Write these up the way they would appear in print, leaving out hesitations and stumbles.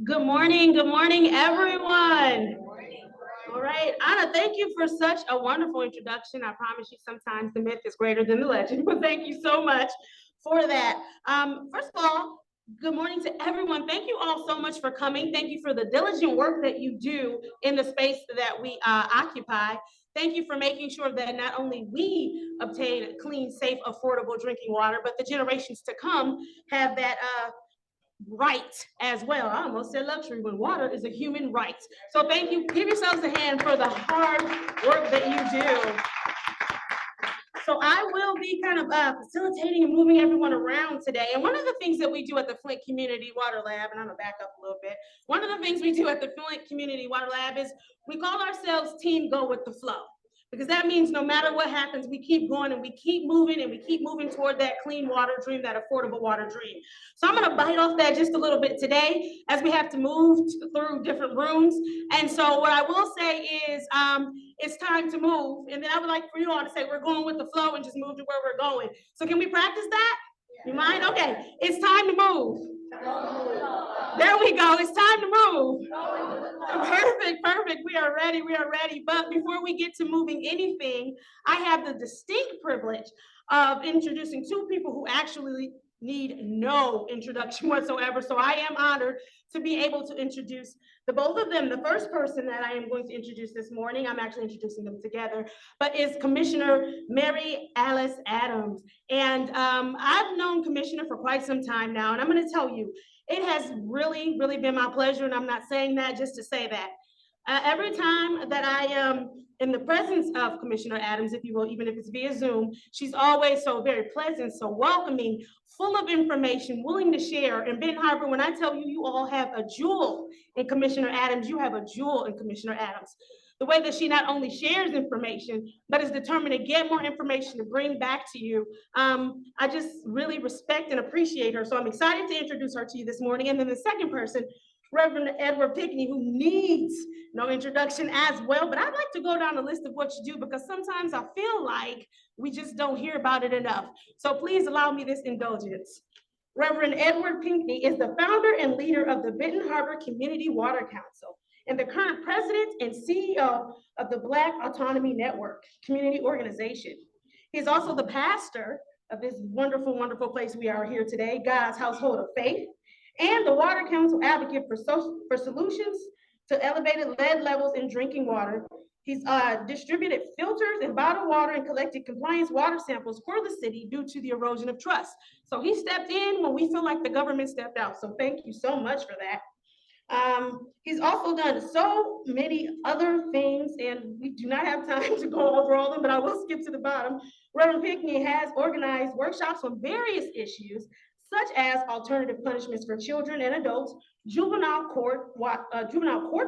Good morning, everyone. All right, Anna, thank you for such a wonderful introduction. I promise you, sometimes the myth is greater than the legend, but thank you so much for that. First of all, good morning to everyone. Thank you all so much for coming. Thank you for the diligent work that you do in the space that we occupy. Thank you for making sure that not only we obtain clean, safe, affordable drinking water, but the generations to come have that right as well. I almost said luxury when water is a human right. So thank you. Give yourselves a hand for the hard work that you do. So I will be kind of facilitating and moving everyone around today. And one of the things that we do at the Flint Community Water Lab, and I'm gonna back up a little bit. One of the things we do at the Flint Community Water Lab is we call ourselves Team Go with the Flow. Because that means no matter what happens, we keep going and we keep moving and we keep moving toward that clean water dream, that affordable water dream. So I'm gonna bite off that just a little bit today as we have to move through different rooms. And so what I will say is it's time to move. And then I would like for you all to say, we're going with the flow and just move to where we're going. So can we practice that? You mind? Okay, it's time to move. There we go, it's time to move. Perfect, we are ready, But before we get to moving anything, I have the distinct privilege of introducing two people who actually need no introduction whatsoever. So I am honored to be able to introduce the both of them. The first person that I am going to introduce this morning, I'm actually introducing them together, but is Commissioner Mary Alice Adams. And I've known Commissioner for quite some time now, and I'm going to tell you, it has really, really been my pleasure, and I'm not saying that just to say that. Every time that I am in the presence of Commissioner Adams, if you will, even if it's via Zoom, she's always so very pleasant, so welcoming, full of information, willing to share. And Benton Harbor, when I tell you, you all have a jewel in Commissioner Adams, you have a jewel in Commissioner Adams. The way that she not only shares information, but is determined to get more information to bring back to you. I just really respect and appreciate her. So I'm excited to introduce her to you this morning. And then the second person, Reverend Edward Pinkney, who needs no introduction as well. But I'd like to go down the list of what you do because sometimes I feel like we just don't hear about it enough. So please allow me this indulgence. Reverend Edward Pinkney is the founder and leader of the Benton Harbor Community Water Council and the current president and CEO of the Black Autonomy Network community organization. He is also the pastor of this wonderful, wonderful place we are here today, God's Household of Faith, and the Water Council advocate for solutions to elevated lead levels in drinking water. He's distributed filters and bottled water and collected compliance water samples for the city due to the erosion of trust. So he stepped in when we feel like the government stepped out. So thank you so much for that. He's also done so many other things, and we do not have time to go over all of them, but I will skip to the bottom. Reverend Pinkney has organized workshops on various issues, such as alternative punishments for children and adults, juvenile courts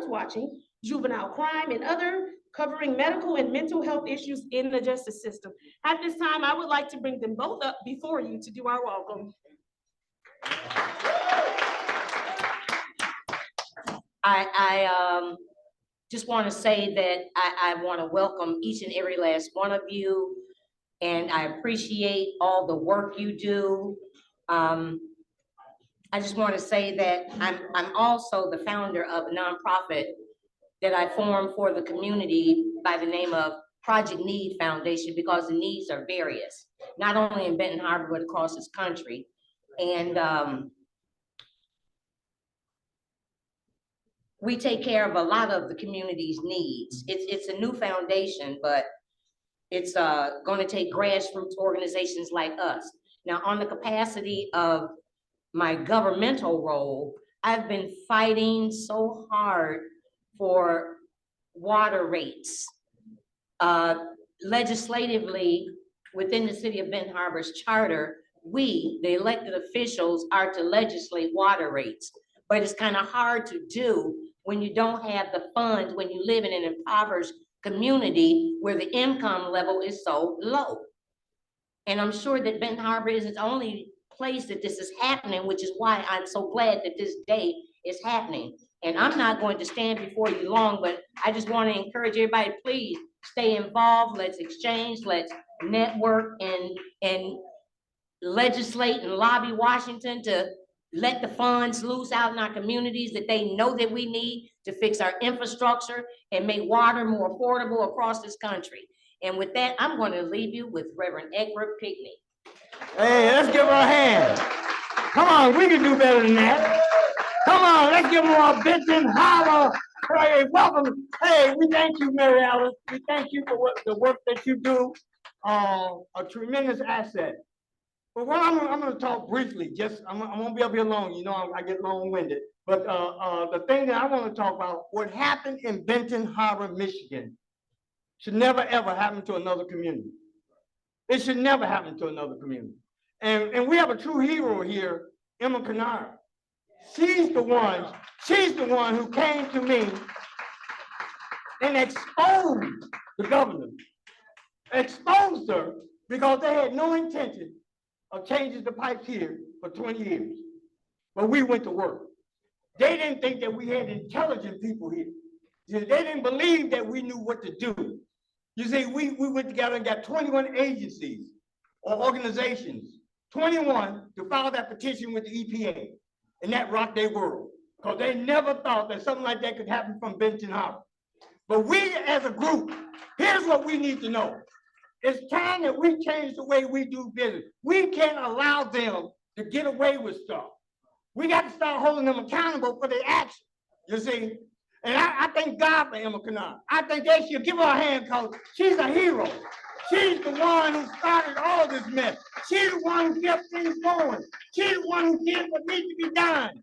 watching, juvenile crime, and other covering medical and mental health issues in the justice system. At this time, I would like to bring them both up before you to do our welcome. I just want to say that I want to welcome each and every last one of you, and I appreciate all the work you do. I just want to say that I'm also the founder of a nonprofit that I formed for the community by the name of Project Need Foundation, because the needs are various, not only in Benton Harbor, but across this country. And we take care of a lot of the community's needs. It's a new foundation, but it's going to take grassroots organizations like us. Now, on the capacity of my governmental role, I've been fighting so hard for water rates. Legislatively, within the city of Benton Harbor's charter, we, the elected officials, are to legislate water rates. But it's kind of hard to do when you don't have the funds, when you live in an impoverished community where the income level is so low. And I'm sure that Benton Harbor isn't the only place that this is happening, which is why I'm so glad that this day is happening. And I'm not going to stand before you long, but I just want to encourage everybody, please stay involved. Let's exchange, let's network and legislate and lobby Washington to let the funds loose out in our communities that they know that we need to fix our infrastructure and make water more affordable across this country. And with that, I'm going to leave you with Reverend Egbert Pickney. Hey, let's give her a hand. Come on, we can do better than that. Come on, let's give her a Benton Harbor. Hey, welcome. Hey, we thank you, Mary Alice. We thank you for the work that you do. A tremendous asset. But what I'm going to talk briefly, I won't be up here long. You know, I get long-winded. But the thing that I want to talk about, what happened in Benton Harbor, Michigan, should never, ever happen to another community. It should never happen to another community. And we have a true hero here, Emma Kennard. She's the one who came to me and exposed the governor. Exposed her because they had no intention of changing the pipes here for 20 years. But we went to work. They didn't think that we had intelligent people here. They didn't believe that we knew what to do. You see, we went together and got 21 agencies or organizations, 21 to file that petition with the EPA. And that rocked their world because they never thought that something like that could happen from Benton Harbor. But we as a group, here's what we need to know. It's time that we change the way we do business. We can't allow them to get away with stuff. We got to start holding them accountable for their actions, you see? And I thank God for Emma Kennard. I think they should give her a hand because she's a hero. She's the one who started all this mess. She's the one who kept things going. She's the one who did what needs to be done.